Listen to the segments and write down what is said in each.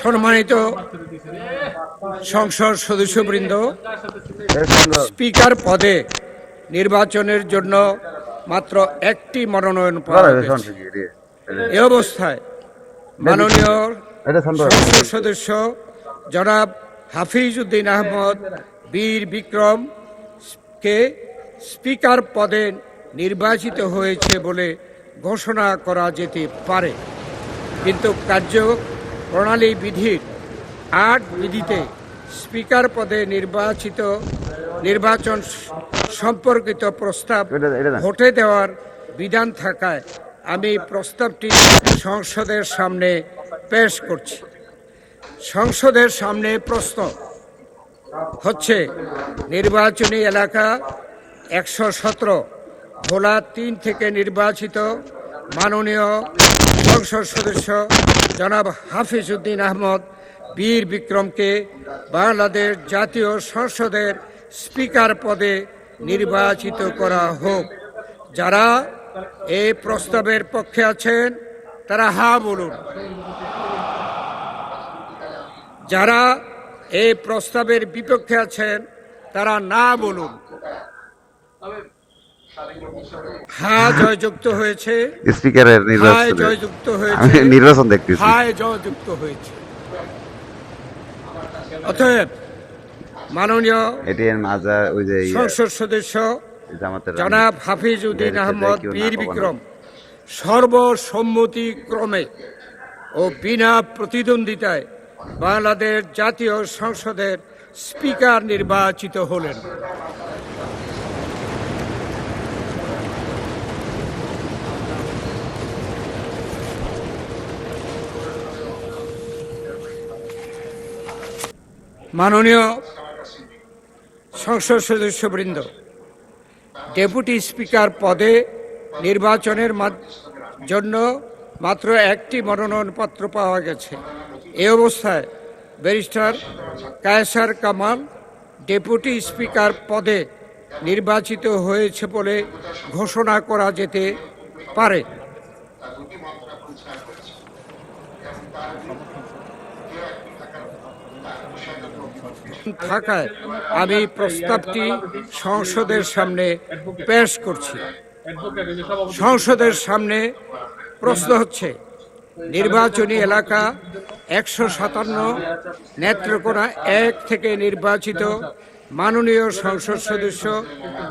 সম্মানিত সংসদ সদস্যবৃন্দ, স্পিকার পদে নির্বাচনের জন্য মাত্র একটি মনোনয়ন পাওয়া গেছে। এ অবস্থায় মাননীয় সংসদ সদস্য জনাব হাফিজ উদ্দিন আহমদ বীর বিক্রম কে স্পিকার পদে নির্বাচিত হয়েছে বলে ঘোষণা করা যেতে পারে, কিন্তু কার্যপ্রণালী বিধির ৮ বিধিতে স্পিকার পদে নির্বাচন সম্পর্কিত প্রস্তাব ভোটে দেওয়ার বিধান থাকায় আমি প্রস্তাবটি সংসদের সামনে পেশ করছি। সংসদের সামনে প্রশ্ন হচ্ছে, নির্বাচনী এলাকা ১১৭ ভোলা ৩ থেকে নির্বাচিত মাননীয় সংসদ সদস্য জনাব হাফিজ উদ্দিন আহমদ বীর বিক্রমকে বাংলাদেশ জাতীয় সংসদের স্পিকার পদে নির্বাচিত করা হোক। যারা এই প্রস্তাবের পক্ষে আছেন তারা হা বলুন। যারা এই প্রস্তাবের বিপক্ষে আছেন তারা না বলুন। হ্যাঁ জয়যুক্ত হয়েছে। স্পিকারের জয়যুক্ত হয়েছে। নির্বাচন দেখতেছি। হ্যাঁ জয়যুক্ত হয়েছে। অতএব মাননীয় সংসদ সদস্য জনাব হাফিজ উদ্দিন আহমদ বীর বিক্রম সর্বসম্মতিক্রমে ও বিনা প্রতিদ্বন্দ্বিতায় বাংলাদেশ জাতীয় সংসদের স্পিকার নির্বাচিত হলেন। মাননীয় সংসদ সদস্যবৃন্দ, ডেপুটি স্পিকার পদে নির্বাচনের জন্য মাত্র একটি মনোনয়নপত্র পাওয়া গেছে। এ অবস্থায় barrister Kaiser Kamal deputy speaker পদে নির্বাচিত হয়েছে বলে ঘোষণা করা যেতে পারে। থাকায় আমি প্রস্তাবটি সংসদের সামনে পেশ করছি। সংসদের সামনে প্রশ্ন হচ্ছে, নির্বাচনী এলাকা ১৫৭ নেত্রকোনা ১ থেকে নির্বাচিত মাননীয় সংসদ সদস্য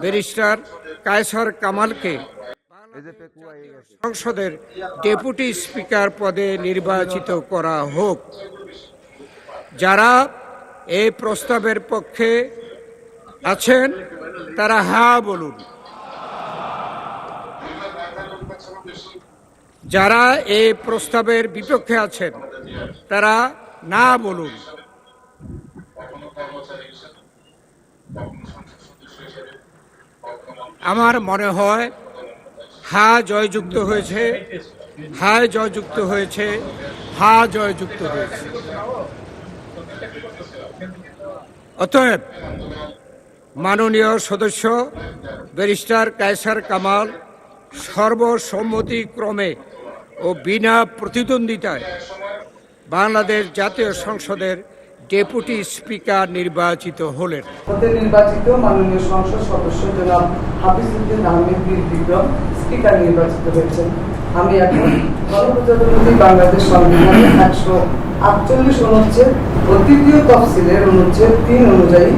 ব্যারিস্টার কায়সার কামালকে সংসদের ডেপুটি স্পিকার পদে নির্বাচিত করা হোক। যারা এই প্রস্তাবের পক্ষে আছেন তারা হ্যাঁ বলুন। যারা এই প্রস্তাবের বিপক্ষে আছেন তারা না বলুন। আমার মনে হয় হ্যাঁ জয়যুক্ত হয়েছে, হ্যাঁ জয়যুক্ত হয়েছে, হ্যাঁ জয়যুক্ত হয়েছে। অতএব মাননীয় সদস্য ব্যারিস্টার কায়সার কামাল সর্বসম্মতিক্রমে ও বিনা প্রতিদ্বন্দ্বিতায় বাংলাদেশ জাতীয় সংসদের ডেপুটি স্পিকার নির্বাচিত হলেন। নির্বাচিত মাননীয় সংসদ সদস্য জনাব হাফিজ উদ্দিন আহমেদ বীর বিক্রম স্পিকার নির্বাচিত হয়েছেন। আমি এখন গণপ্রজাতন্ত্রী বাংলাদেশ সংবিধানের ১৪৮ অনুচ্ছেদ ও ৩য় তফসিলের অনুচ্ছেদ ৩ অনুযায়ী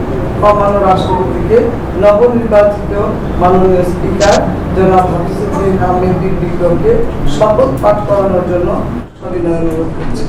মহামান্য রাষ্ট্রপতিকে নবনির্বাচিত মাননীয় স্পিকার জনাব হাফিজ উদ্দিন আহমেদ বীর বিক্রমকে শপথ পাঠ করানোর জন্য সবিনয় অনুরোধ করছি।